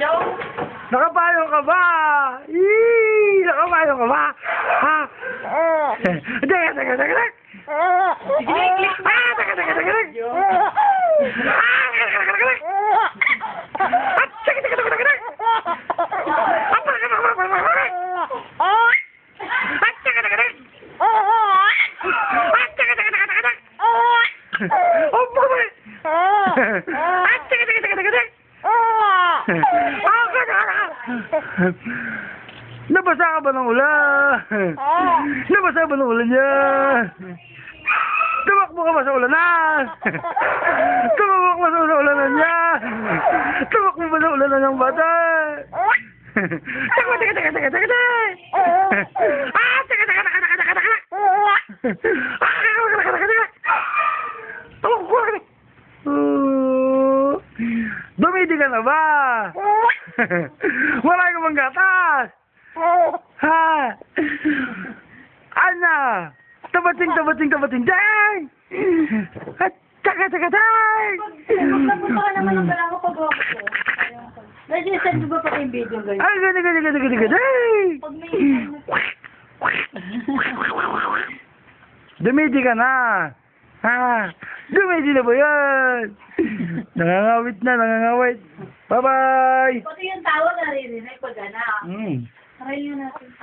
Joe? Nakapayo ka ba? Eee! Nakapayo ka ba? Ha? Teka, teka, teka, teka. Sige na, i-click mo. Teka, teka, teka, teka. Teka, teka, teka, teka. Teka, teka, teka, teka. Nabasa ka ba ng ulan? Nabasa ba ng ulan niya? Tumakbo ka ba sa ulanan? Tumakbo ka ba sa ulanan niya? Tumakbo ba sa ulanan ng bata? Teka, teka, teka, teka, teka, teka. Teka, teka, teka, teka, teka, teka. Teka, teka, teka. Dumidi ka na ba? Wala ka bang gatas? Ha? Ana? Tabating, tabating, tabating, dang! At taka, taka, dang! Magpunta ka naman ng balango pag-walk ko. Nag-send mo ba pa yung video, guys? Ay, gani, gani, gani, gani, gani! Pag may... Dumidi ka na! Ha? Dumidi na ba yan? Nangangawit na, nangangawit. Bye-bye! Pati yung tawa naririnig pag anak. Mm. Try nyo natin.